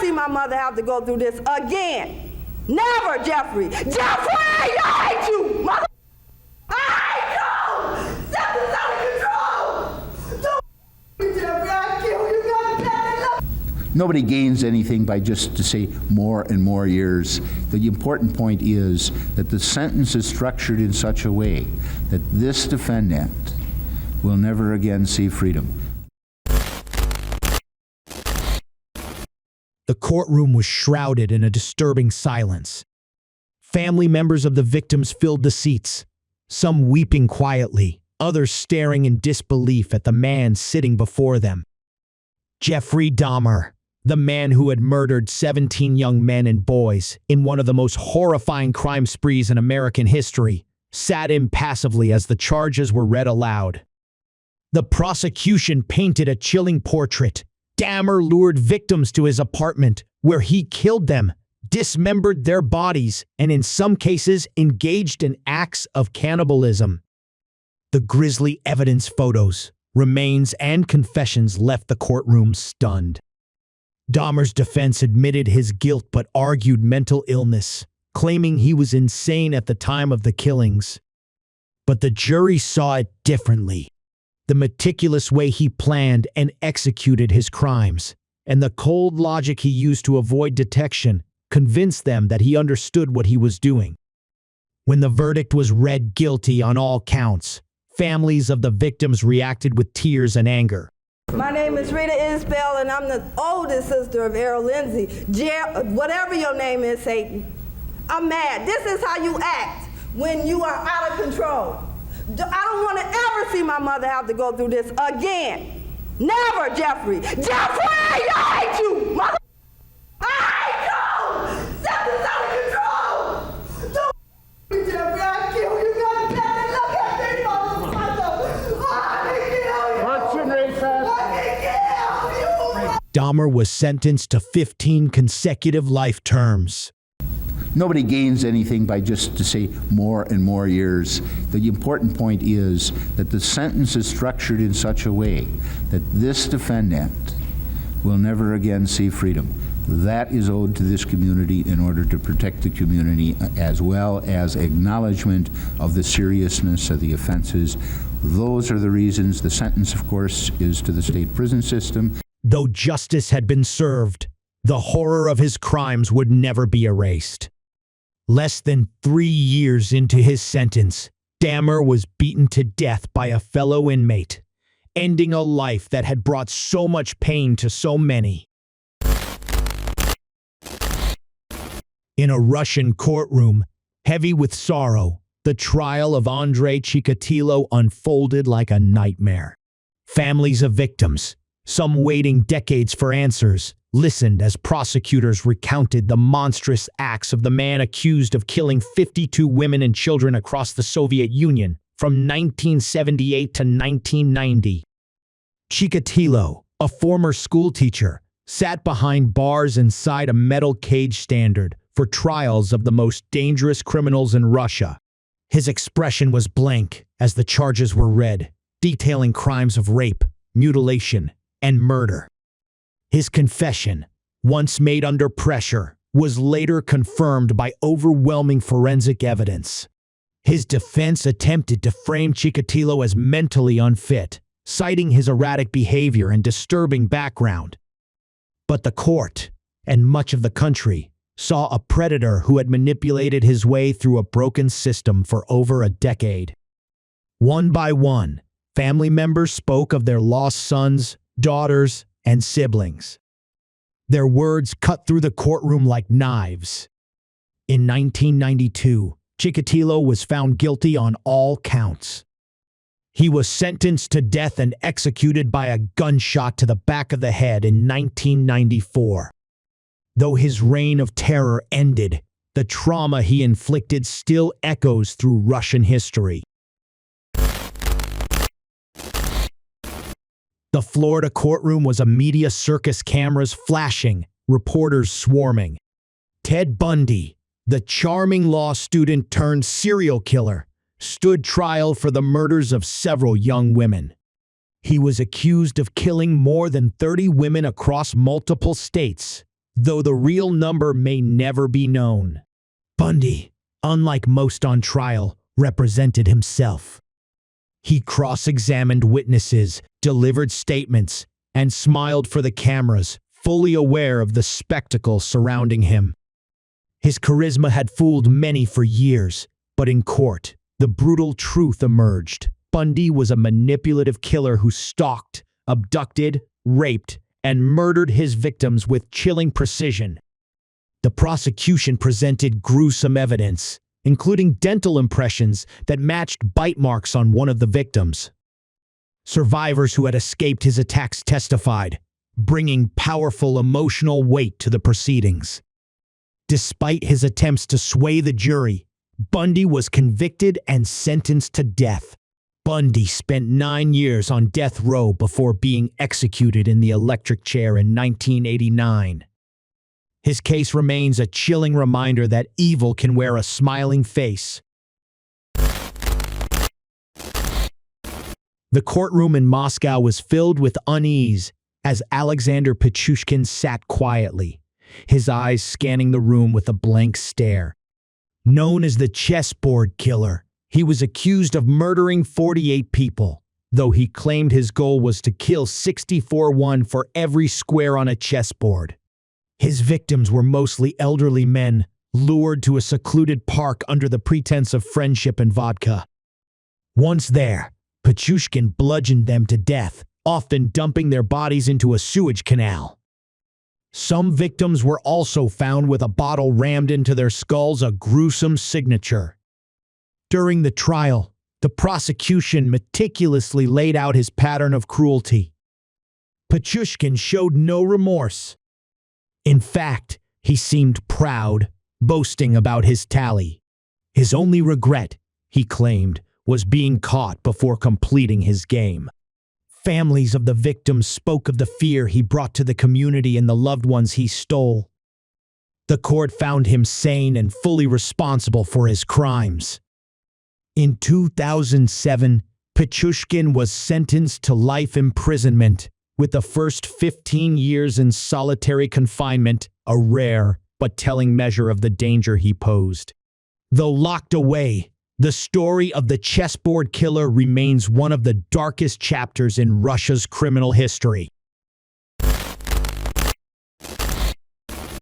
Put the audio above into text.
see my mother have to go through this again. Never, Jeffrey. Jeffrey, I hate you, mother. I hate you. Something's out of control. Don't Jeffrey, I kill you. Nobody gains anything by just to say more and more years. The important point is that the sentence is structured in such a way that this defendant will never again see freedom. The courtroom was shrouded in a disturbing silence. Family members of the victims filled the seats, some weeping quietly, others staring in disbelief at the man sitting before them. Jeffrey Dahmer, the man who had murdered 17 young men and boys in one of the most horrifying crime sprees in American history, sat impassively as the charges were read aloud. The prosecution painted a chilling portrait. Dahmer lured victims to his apartment, where he killed them, dismembered their bodies, and in some cases engaged in acts of cannibalism. The grisly evidence photos, remains, and confessions left the courtroom stunned. Dahmer's defense admitted his guilt but argued mental illness, claiming he was insane at the time of the killings. But the jury saw it differently. The meticulous way he planned and executed his crimes, and the cold logic he used to avoid detection, convinced them that he understood what he was doing. When the verdict was read guilty on all counts, families of the victims reacted with tears and anger. My name is Rita Isbell, and I'm the oldest sister of Errol Lindsay. Whatever your name is, Satan. I'm mad. This is how you act when you are out of control. I don't want to ever see my mother have to go through this again. Never, Jeffrey. Jeffrey, I hate you, mother. I hate you. Something's out of control. Don't Jeffrey, I kill you. God damn it. Look at me, motherfucker. I can kill you. What's your name, fast? I can kill you. Dahmer was sentenced to 15 consecutive life terms. Nobody gains anything by just to say more and more years. The important point is that the sentence is structured in such a way that this defendant will never again see freedom. That is owed to this community in order to protect the community, as well as acknowledgement of the seriousness of the offenses. Those are the reasons. The sentence, of course, is to the state prison system. Though justice had been served, the horror of his crimes would never be erased. Less than 3 years into his sentence, Dahmer was beaten to death by a fellow inmate, ending a life that had brought so much pain to so many. In a Russian courtroom, heavy with sorrow, the trial of Andrei Chikatilo unfolded like a nightmare. Families of victims, some waiting decades for answers, listened as prosecutors recounted the monstrous acts of the man accused of killing 52 women and children across the Soviet Union from 1978 to 1990. Chikatilo, a former schoolteacher, sat behind bars inside a metal cage standard for trials of the most dangerous criminals in Russia. His expression was blank as the charges were read, detailing crimes of rape, mutilation, and murder. His confession, once made under pressure, was later confirmed by overwhelming forensic evidence. His defense attempted to frame Chikatilo as mentally unfit, citing his erratic behavior and disturbing background. But the court, and much of the country, saw a predator who had manipulated his way through a broken system for over a decade. One by one, family members spoke of their lost sons, daughters, and siblings. Their words cut through the courtroom like knives. In 1992, Chikatilo was found guilty on all counts. He was sentenced to death and executed by a gunshot to the back of the head in 1994. Though his reign of terror ended, the trauma he inflicted still echoes through Russian history. The Florida courtroom was a media circus, cameras flashing, reporters swarming. Ted Bundy, the charming law student turned serial killer, stood trial for the murders of several young women. He was accused of killing more than 30 women across multiple states, though the real number may never be known. Bundy, unlike most on trial, represented himself. He cross-examined witnesses, delivered statements, and smiled for the cameras, fully aware of the spectacle surrounding him. His charisma had fooled many for years, but in court, the brutal truth emerged. Bundy was a manipulative killer who stalked, abducted, raped, and murdered his victims with chilling precision. The prosecution presented gruesome evidence, including dental impressions that matched bite marks on one of the victims. Survivors who had escaped his attacks testified, bringing powerful emotional weight to the proceedings. Despite his attempts to sway the jury, Bundy was convicted and sentenced to death. Bundy spent 9 years on death row before being executed in the electric chair in 1989. His case remains a chilling reminder that evil can wear a smiling face. The courtroom in Moscow was filled with unease as Alexander Pichushkin sat quietly, his eyes scanning the room with a blank stare. Known as the chessboard killer, he was accused of murdering 48 people, though he claimed his goal was to kill 64 for every square on a chessboard. His victims were mostly elderly men, lured to a secluded park under the pretense of friendship and vodka. Once there, Pichushkin bludgeoned them to death, often dumping their bodies into a sewage canal. Some victims were also found with a bottle rammed into their skulls, a gruesome signature. During the trial, the prosecution meticulously laid out his pattern of cruelty. Pichushkin showed no remorse. In fact, he seemed proud, boasting about his tally. His only regret, he claimed, was being caught before completing his game. Families of the victims spoke of the fear he brought to the community and the loved ones he stole. The court found him sane and fully responsible for his crimes. In 2007, Pichushkin was sentenced to life imprisonment, with the first 15 years in solitary confinement, a rare but telling measure of the danger he posed. Though locked away, the story of the chessboard killer remains one of the darkest chapters in Russia's criminal history.